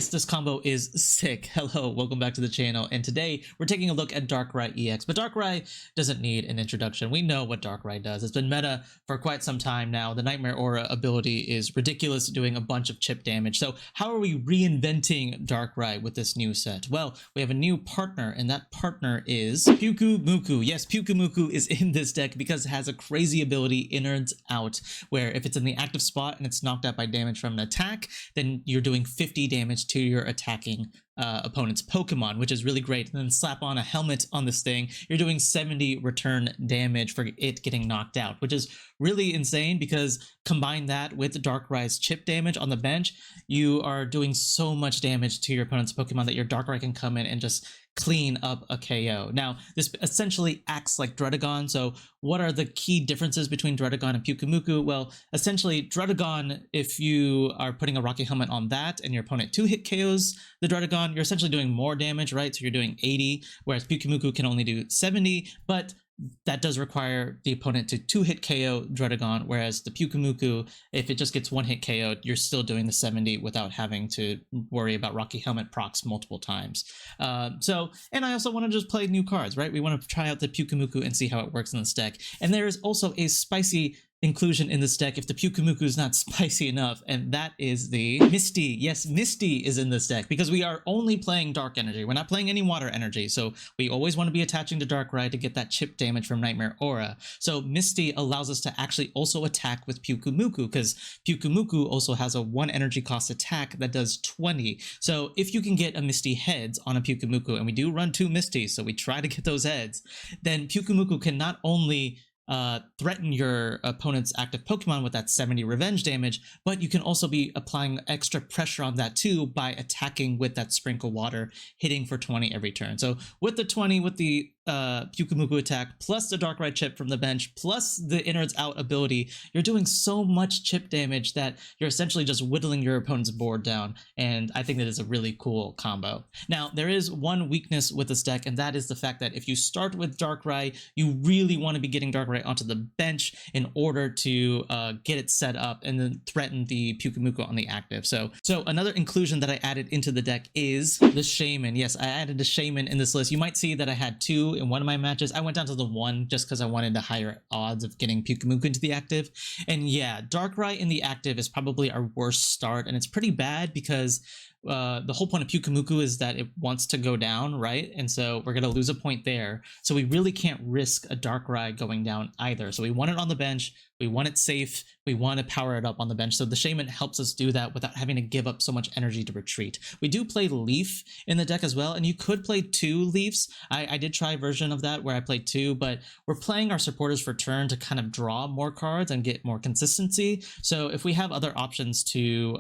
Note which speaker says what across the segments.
Speaker 1: Yes, this combo is sick. Hello, welcome back to the channel, and today we're taking a look at Darkrai EX, but Darkrai doesn't need an introduction. We know what Darkrai does. It's been meta for quite some time now. The Nightmare Aura ability is ridiculous, doing a bunch of chip damage. So how are we reinventing Darkrai with this new set? Well, we have a new partner, and that partner is Pyukumuku. Yes, Pyukumuku is in this deck because it has a crazy ability, Innards Out, where if it's in the active spot and it's knocked out by damage from an attack, then you're doing 50 damage to your attacking opponent's Pokemon, which is really great. And then slap on a helmet on this thing, you're doing 70 return damage for it getting knocked out, which is really insane because combine that with Darkrai's chip damage on the bench, you are doing so much damage to your opponent's Pokemon that your Darkrai can come in and just clean up a KO. Now, this essentially acts like Druddigon. So what are the key differences between Druddigon and Pyukumuku? Well, essentially Druddigon, if you are putting a Rocky Helmet on that and your opponent 2-hit KOs the Druddigon, you're essentially doing more damage, right? So you're doing 80, whereas Pyukumuku can only do 70, but that does require the opponent to 2-hit KO Druddigon, whereas the Pyukumuku, if it just gets 1-hit KO, you're still doing the 70 without having to worry about Rocky Helmet procs multiple times. And I also want to just play new cards, right? We want to try out the Pyukumuku and see how it works in this deck. And there is also a spicy inclusion in this deck if the Pyukumuku is not spicy enough, and that is the Misty. Yes, Misty is in this deck because we are only playing Dark Energy. We're not playing any Water Energy, so we always want to be attaching to Darkrai to get that chip damage from Nightmare Aura. So Misty allows us to actually also attack with Pyukumuku because Pyukumuku also has a 1 energy cost attack that does 20. So if you can get a Misty heads on a Pyukumuku, and we do run 2 Misties, so we try to get those heads, then Pyukumuku can not only threaten your opponent's active Pokemon with that 70 revenge damage, but you can also be applying extra pressure on that too by attacking with that Sprinkle Water, hitting for 20 every turn. So with the 20, with the Pyukumuku attack, plus the Darkrai chip from the bench, plus the Innards Out ability, you're doing so much chip damage that you're essentially just whittling your opponent's board down, and I think that is a really cool combo. Now, there is one weakness with this deck, and that is the fact that if you start with Darkrai, you really want to be getting Darkrai onto the bench in order to get it set up and then threaten the Pyukumuku on the active. So another inclusion that I added into the deck is the Shaman. Yes, I added a Shaman in this list. You might see that I had 2 in one of my matches. I went down to the 1 just because I wanted the higher odds of getting Pyukumuku into the active. And yeah, Darkrai in the active is probably our worst start, and it's pretty bad because the whole point of Pyukumuku is that it wants to go down, right? And so we're going to lose a point there. So we really can't risk a Darkrai going down either. So we want it on the bench. We want it safe. We want to power it up on the bench. So the Shaman helps us do that without having to give up so much energy to retreat. We do play Leaf in the deck as well, and you could play 2 Leafs. I did try a version of that where I played 2, but we're playing our supporters for turn to kind of draw more cards and get more consistency. So if we have other options to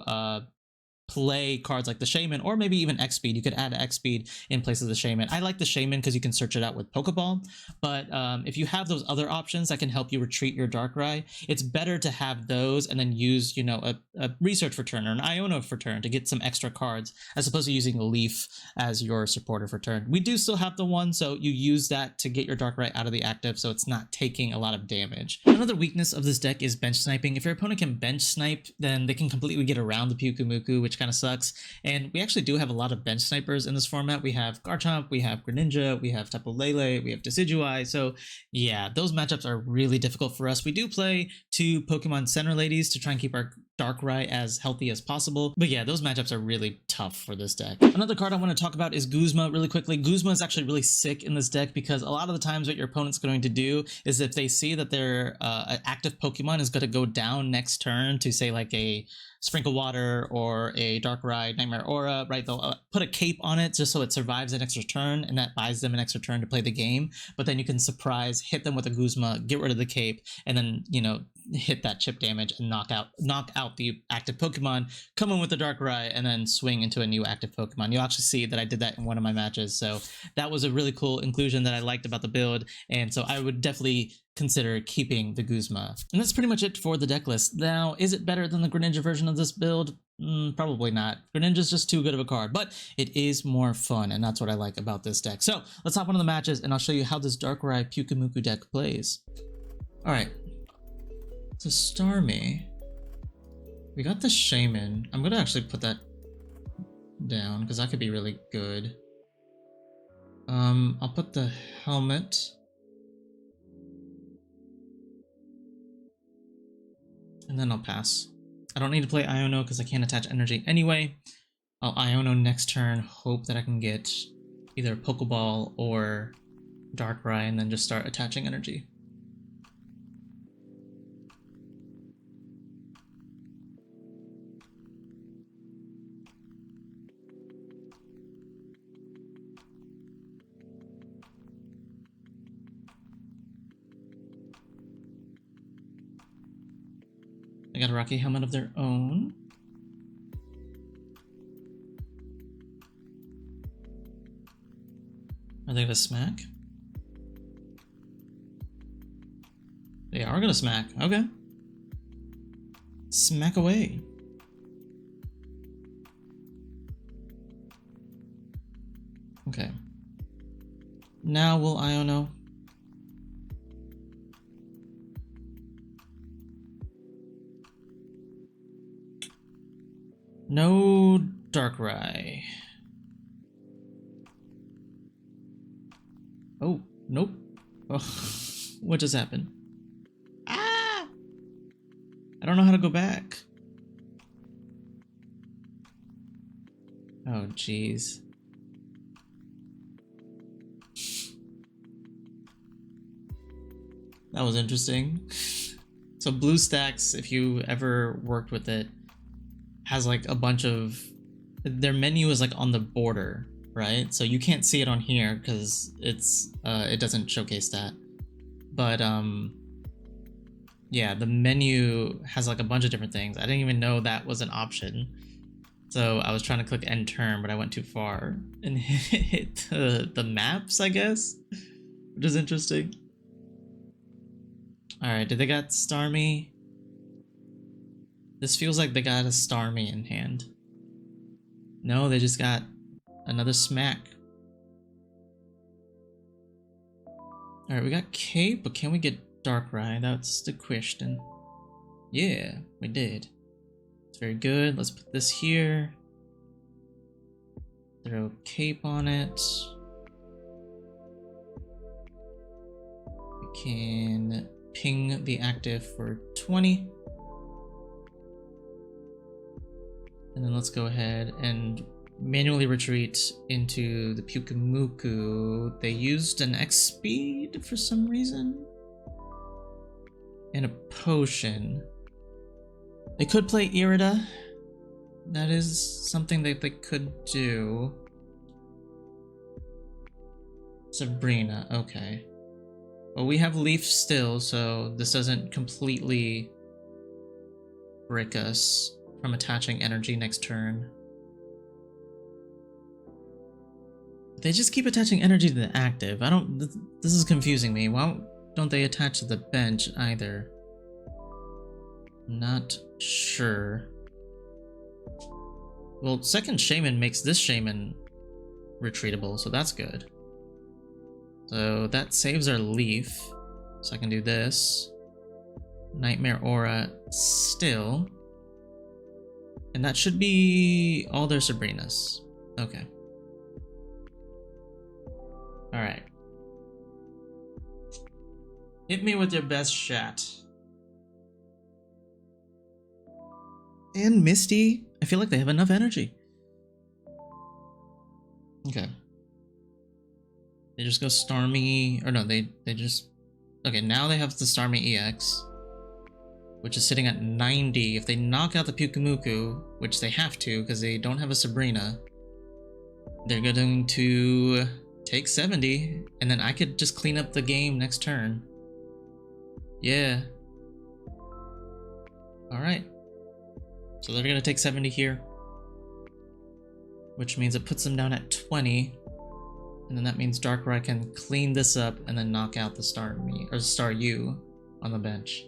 Speaker 1: play cards like the Shaman, or maybe even X-Speed. You could add X-Speed in place of the Shaman. I like the Shaman because you can search it out with Pokeball, but if you have those other options that can help you retreat your Darkrai, it's better to have those and then use, you know, a Research for turn or an Iono for turn to get some extra cards, as opposed to using a Leaf as your supporter for turn. We do still have the 1, so you use that to get your Darkrai out of the active, so it's not taking a lot of damage. Another weakness of this deck is bench sniping. If your opponent can bench snipe, then they can completely get around the Pyukumuku, which kind of sucks. And we actually do have a lot of bench snipers in this format. We have Garchomp, we have Greninja, we have Tapu Lele, we have Decidueye. So yeah, those matchups are really difficult for us. We do play 2 Pokemon Center Ladies to try and keep our Darkrai as healthy as possible. But yeah, those matchups are really tough for this deck. Another card I want to talk about is Guzma really quickly. Guzma is actually really sick in this deck because a lot of the times what your opponent's going to do is if they see that their active Pokemon is going to go down next turn to say like a Sprinkle Water or a Darkrai Nightmare Aura, right? They'll put a cape on it just so it survives an extra turn, and that buys them an extra turn to play the game. But then you can surprise, hit them with a Guzma, get rid of the cape, and then, you know, hit that chip damage and knock out the active Pokemon, come in with the Darkrai, and then swing into a new active Pokemon. You'll actually see that I did that in one of my matches. So that was a really cool inclusion that I liked about the build, and so I would definitely consider keeping the Guzma. And that's pretty much it for the deck list. Now, is it better than the Greninja version of this build? Probably not. Greninja's just too good of a card, but it is more fun, and that's what I like about this deck. So let's hop into the matches, and I'll show you how this Darkrai Pyukumuku deck plays. All right, so Starmie. We got the Shaman. I'm gonna actually put that down, because that could be really good. I'll put the helmet. And then I'll pass. I don't need to play Iono because I can't attach energy anyway. I'll Iono next turn, hope that I can get either a Pokeball or Darkrai, and then just start attaching energy. They got a Rocky Helmet of their own. Are they gonna smack? They are gonna smack. Okay. Smack away. Okay. Now will Iono. No Darkrai. Oh, nope. Oh, what just happened? Ah! I don't know how to go back. Oh, jeez. That was interesting. So BlueStacks, if you ever worked with it, has like a bunch of... Their menu is like on the border, right? So you can't see it on here because it doesn't showcase that. But yeah, the menu has like a bunch of different things. I didn't even know that was an option. So I was trying to click end turn, but I went too far and hit the maps, I guess, which is interesting. All right, did they got Starmie? This feels like they got a Starmie in hand. No, they just got another smack. Alright, we got Cape, but can we get Darkrai? That's the question. Yeah, we did. It's very good. Let's put this here. Throw Cape on it. We can ping the active for 20. And then let's go ahead and manually retreat into the Pyukumuku. They used an X speed for some reason. And a potion. They could play Irida. That is something that they could do. Sabrina, okay. Well, we have Leaf still, so this doesn't completely brick us from attaching energy next turn. They just keep attaching energy to the active. This is confusing me. Why don't they attach to the bench either? Not sure. Well, second Shaman makes this Shaman retreatable, so that's good. So that saves our Leaf. So I can do this. Nightmare Aura still. And that should be all their Sabrinas. Okay. Alright. Hit me with your best shot. And Misty. I feel like they have enough energy. Okay. They just go Starmie, or no, they just... Okay, now they have the Starmie EX, which is sitting at 90. If they knock out the Pyukumuku, which they have to because they don't have a Sabrina, they're going to take 70, and then I could just clean up the game next turn. Yeah. Alright. So they're going to take 70 here, which means it puts them down at 20. And then that means Darkrai can clean this up and then knock out the Starmie, or Staryu on the bench.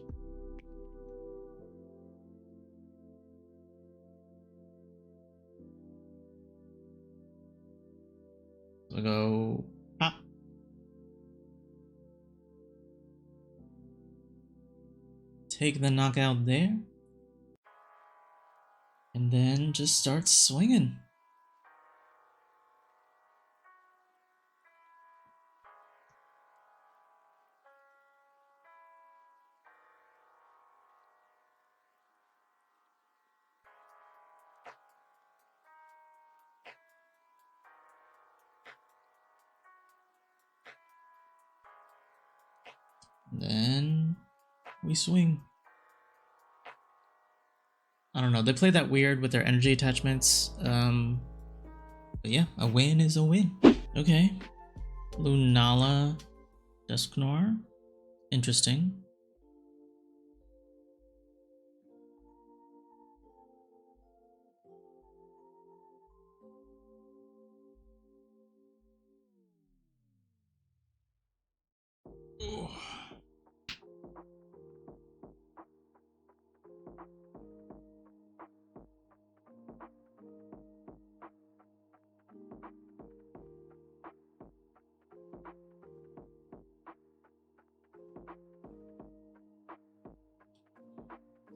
Speaker 1: So go pop. Take the knockout there. And then just start swinging. then we swing. I don't know. They play that weird with their energy attachments. But yeah, a win is a win. Okay. Lunala Dusknoir. Interesting.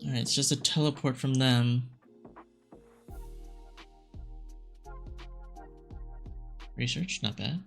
Speaker 1: Alright, it's just a teleport from them. Research, not bad.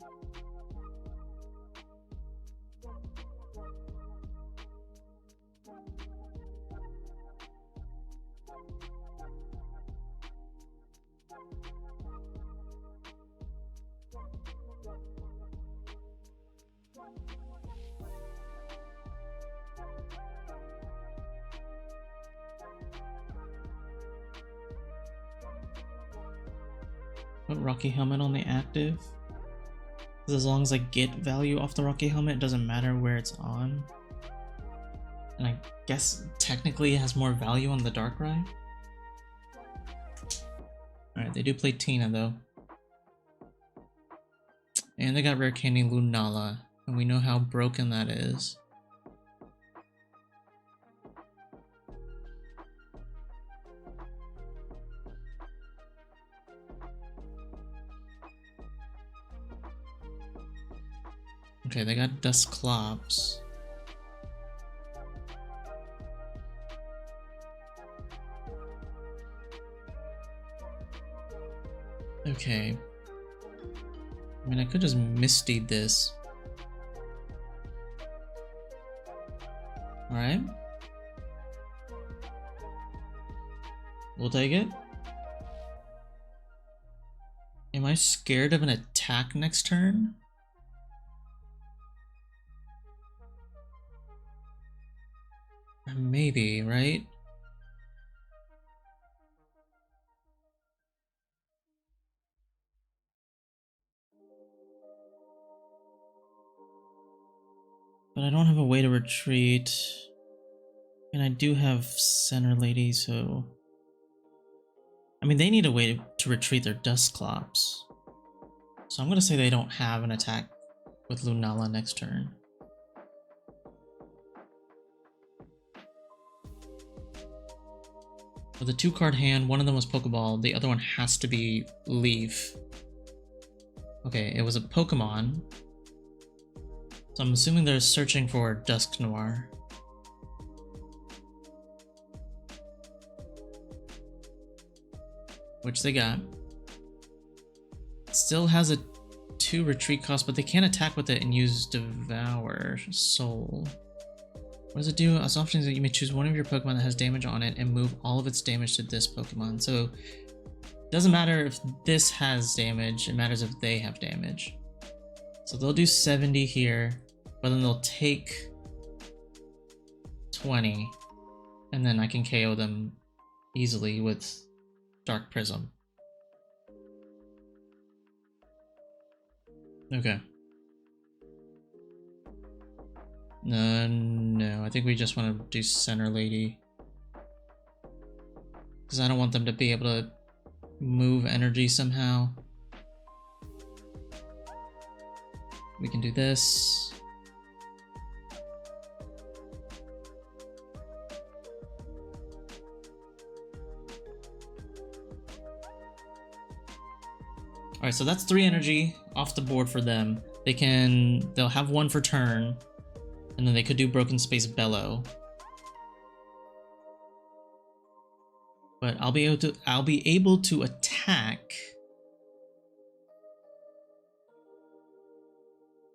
Speaker 1: Put Rocky Helmet on the active. Because as long as I get value off the Rocky Helmet, it doesn't matter where it's on. And I guess technically it has more value on the Darkrai. Alright, they do play Tina though. And they got Rare Candy Lunala, and we know how broken that is. Okay, they got Dusclops. Okay. I mean, I could just Misty this. Alright. We'll take it. Am I scared of an attack next turn? Maybe, right? But I don't have a way to retreat. And I do have Center Lady, so... I mean, they need a way to retreat their Dusclops. So I'm gonna say they don't have an attack with Lunala next turn. With a 2-card hand, one of them was Pokeball, the other one has to be Leaf. Okay, it was a Pokemon. So I'm assuming they're searching for Dusknoir. Which they got. Still has a 2 retreat cost, but they can't attack with it and use Devour Soul. What does it do? As options that you may choose one of your Pokemon that has damage on it and move all of its damage to this Pokemon. So it doesn't matter if this has damage, it matters if they have damage. So they'll do 70 here, but then they'll take 20, and then I can KO them easily with Dark Prism. Okay. No, I think we just want to do Center Lady. Because I don't want them to be able to move energy somehow. We can do this. Alright, so that's 3 energy off the board for them. They'll have 1 for turn, and then they could do Broken Space Bellow. But I'll be able to attack.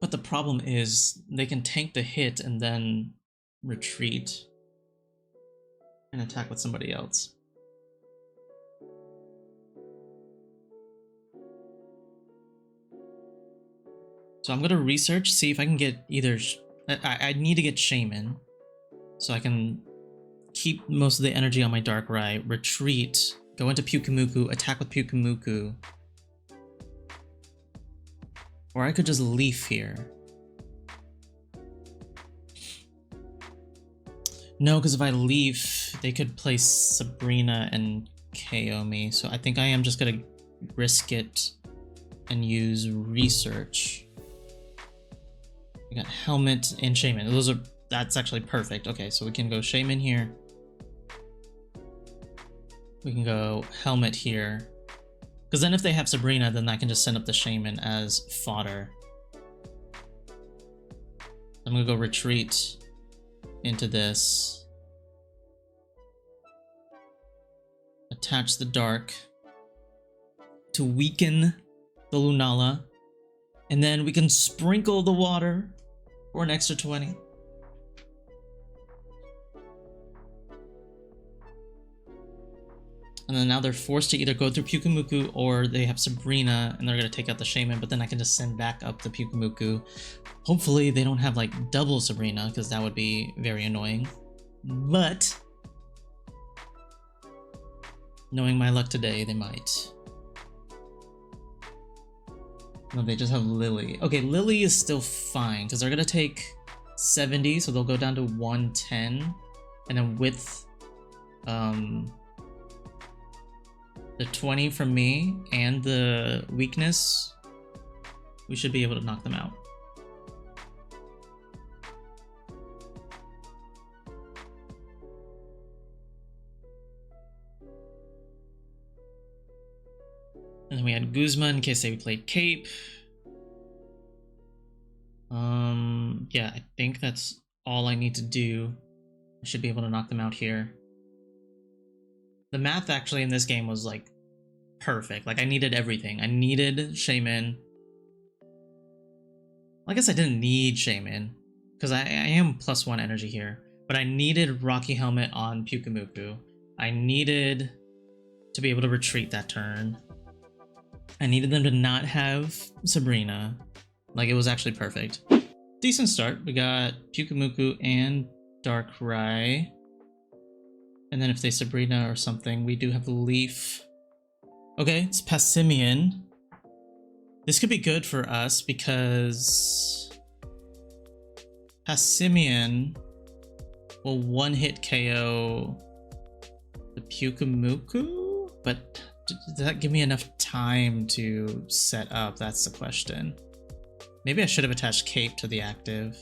Speaker 1: But the problem is they can tank the hit and then retreat and attack with somebody else. So I'm gonna research, see if I can get either I need to get Shaman so I can keep most of the energy on my Darkrai, retreat, go into Pyukumuku, attack with Pyukumuku. Or I could just leaf here. No, because if I leaf, they could play Sabrina and KO me. So I think I am just gonna risk it and use Research. We got Helmet and Shaman. That's actually perfect. Okay, so we can go Shaman here. We can go Helmet here. Because then if they have Sabrina, then I can just send up the Shaman as fodder. I'm gonna go retreat into this. Attach the Dark to weaken the Lunala. And then we can sprinkle the water for an extra 20. And then now they're forced to either go through Pyukumuku or they have Sabrina and they're going to take out the Shaman, but then I can just send back up the Pyukumuku. Hopefully they don't have like double Sabrina because that would be very annoying. But knowing my luck today, they might. No, they just have Lily. Okay, Lily is still fine because they're going to take 70, so they'll go down to 110. And then with the 20 from me and the weakness, we should be able to knock them out. And then we had Guzma in case they played Cape. Yeah, I think that's all I need to do. I should be able to knock them out here. The math actually in this game was like perfect. Like I needed everything. I needed Shaman. Well, I guess I didn't need Shaman because I am +1 energy here. But I needed Rocky Helmet on Pyukumuku. I needed to be able to retreat that turn. I needed them to not have Sabrina. Like it was actually perfect. Decent start. We got Pyukumuku and Darkrai. And then if they Sabrina or something, we do have Leaf. Okay, it's Passimian. This could be good for us because Passimian will one-hit KO the Pyukumuku, but does that give me enough time to set up? That's the question. Maybe I should have attached Cape to the active.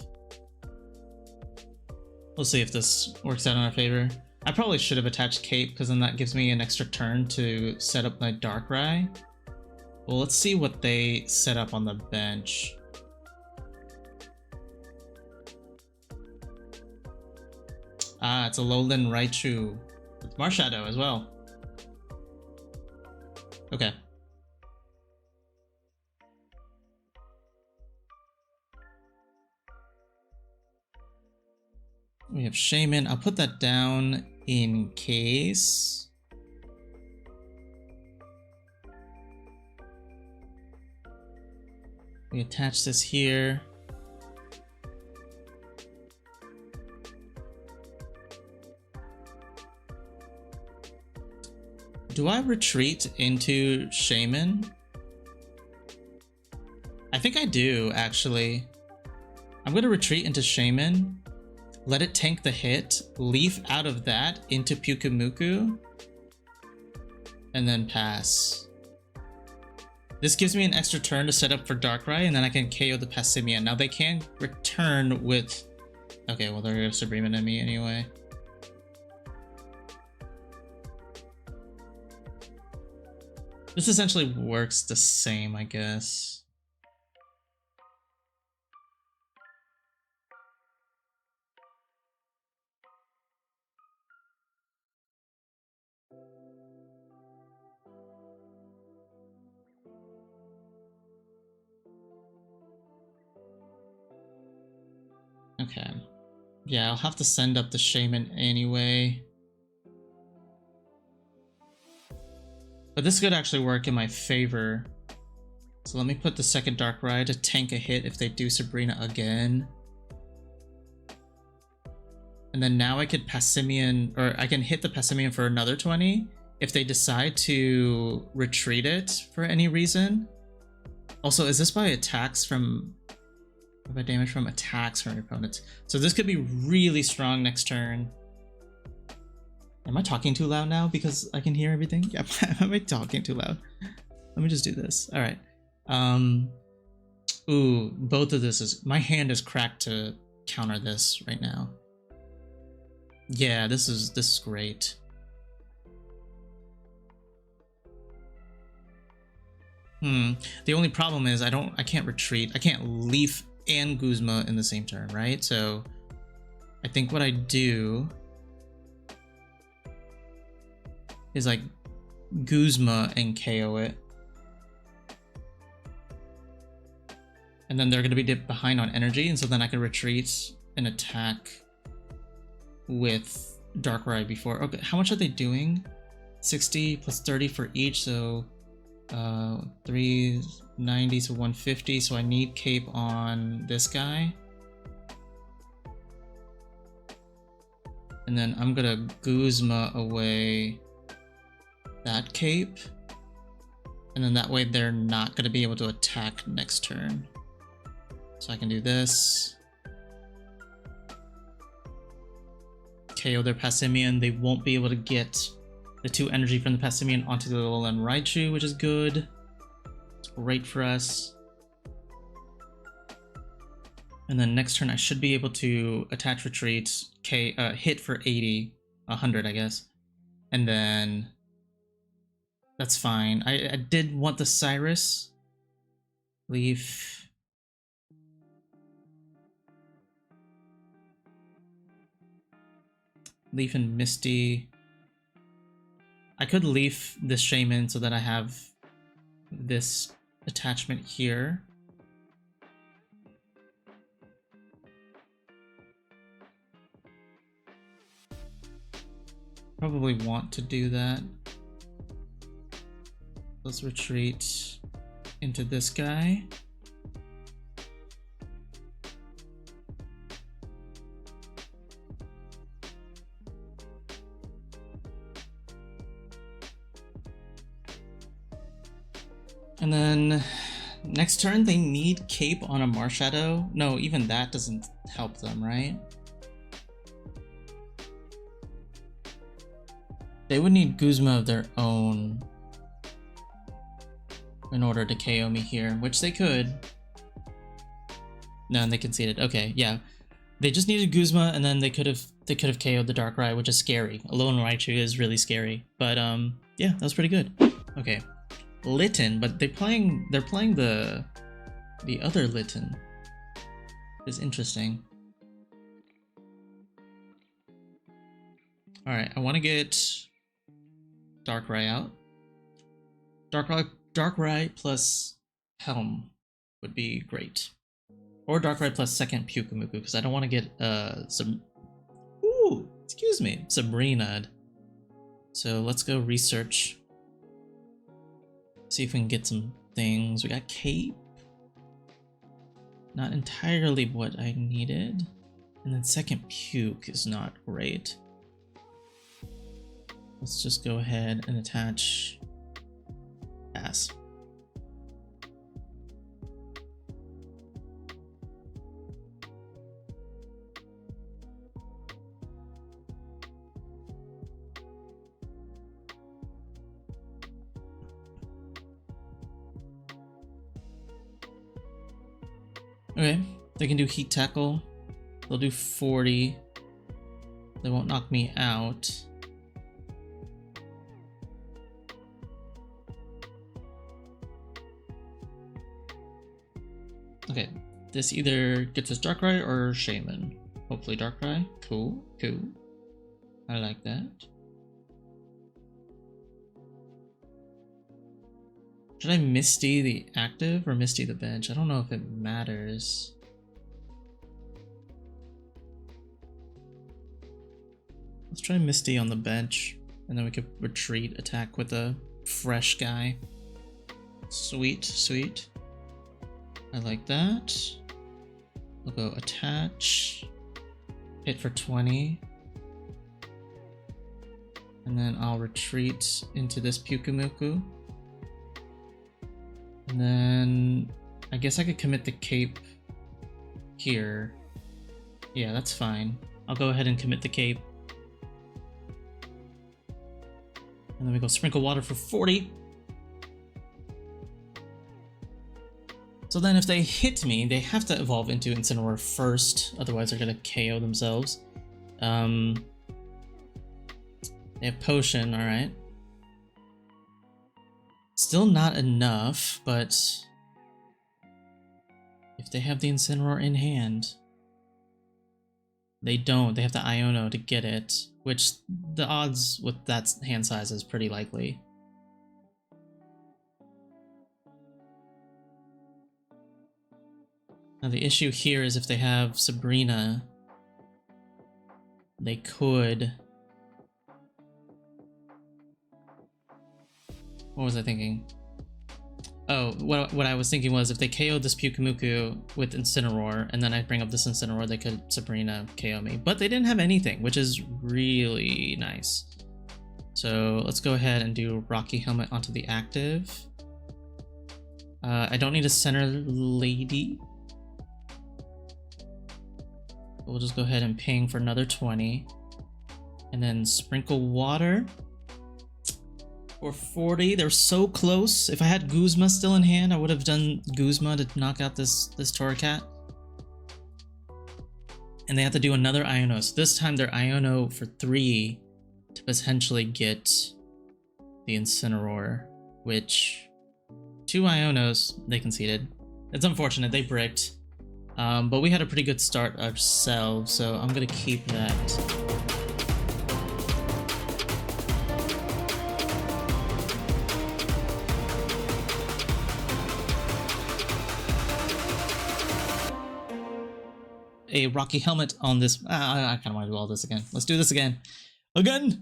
Speaker 1: We'll see if this works out in our favor. I probably should have attached Cape because then that gives me an extra turn to set up my Darkrai. Well, let's see what they set up on the bench. Ah, it's a Lowland Raichu with Marshadow as well. Okay. We have Shaman. I'll put that down in case. We attach this here. Do I retreat into Shaman? I think I do, actually. I'm going to retreat into Shaman. Let it tank the hit, leaf out of that into Pyukumuku, and then pass. This gives me an extra turn to set up for Darkrai, and then I can KO the Passimian. Now they can return with... Okay, well they're going to Sabrina me anyway. This essentially works the same, I guess. Okay. Yeah, I'll have to send up the Shaman anyway. But this could actually work in my favor. So let me put the second Darkrai to tank a hit if they do Sabrina again. And then now I could Passimian, or I can hit the Passimian for another 20 if they decide to retreat it for any reason. Also, is this by attacks from, by damage from attacks from your opponents? So this could be really strong next turn. Am I talking too loud now because I can hear everything? Yeah, am I talking too loud? Let me just do this. All right. Ooh, both of this is, my hand is cracked to counter this right now. Yeah, this is great. The only problem is I can't retreat. I can't Leaf and Guzma in the same turn, right? So I think what I do is like Guzma and KO it. And then they're going to be behind on energy, and so then I can retreat and attack with Darkrai before. Okay, how much are they doing? 60 plus 30 for each, so 390 to 150, so I need cape on this guy. And then I'm gonna Guzma away that cape. And then that way they're not gonna be able to attack next turn. So I can do this. KO their Passimian. They won't be able to get the 2 energy from the Passimian onto the Alolan Raichu, which is good. It's great for us. And then next turn I should be able to attach retreat, hit for 80, 100 I guess. And then that's fine. I did want the Cyrus. Leaf. Leaf and Misty. I could leaf this Shaman so that I have this attachment here. Probably want to do that. Let's retreat into this guy. And then next turn they need cape on a Marshadow. No, even that doesn't help them, right? They would need Guzma of their own in order to KO me here, which they could. No, and they conceded. Okay, yeah. They just needed Guzma, and then they could have KO'd the Darkrai, which is scary. Alolan Raichu is really scary. But yeah, that was pretty good. Okay. Litten, but they're playing the other Litten. It's interesting. Alright, I want to get Darkrai out. Darkrai plus Helm would be great. Or Darkrai plus second Pyukumuku, because I don't want to get Sabrina. So let's go research. See if we can get some things. We got cape. Not entirely what I needed. And then second puke is not great. Let's just go ahead and attach pass. Okay, they can do heat tackle. They'll do 40. They won't knock me out. Okay, this either gets us Darkrai or Shaman. Hopefully Darkrai. Cool, cool. I like that. Should I Misty the active or Misty the bench? I don't know if it matters. Let's try Misty on the bench, and then we could retreat, attack with a fresh guy. Sweet, sweet. I like that. We'll go attach. hit for 20. And then I'll retreat into this Pyukumuku. And then I guess I could commit the cape here. Yeah, that's fine. I'll go ahead and commit the cape. And then we go Sprinkle Water for 40. So then if they hit me, they have to evolve into Incineroar first, otherwise they're gonna KO themselves. They have Potion, alright. Still not enough, but if they have the Incineroar in hand, they don't. They have the Iono to get it, which the odds with that hand size is pretty likely. Now the issue here is if they have Sabrina, they could... What was I thinking? Oh, what I was thinking was if they KO'd this Pyukumuku with Incineroar, and then I bring up this Incineroar, they could Sabrina KO me. But they didn't have anything, which is really nice. So let's go ahead and do Rocky Helmet onto the active. I don't need a center lady. We'll just go ahead and ping for another 20. And then Sprinkle Water. For 40, they're so close. If I had Guzma still in hand, I would have done Guzma to knock out this Torracat. And they have to do another Iono. So this time they're Iono for 3 to potentially get the Incineroar, which 2 Ionos, they conceded. It's unfortunate, they bricked. But we had a pretty good start ourselves, so I'm gonna keep that. A Rocky Helmet on this. I kind of want to do all this again. Let's do this again. Again!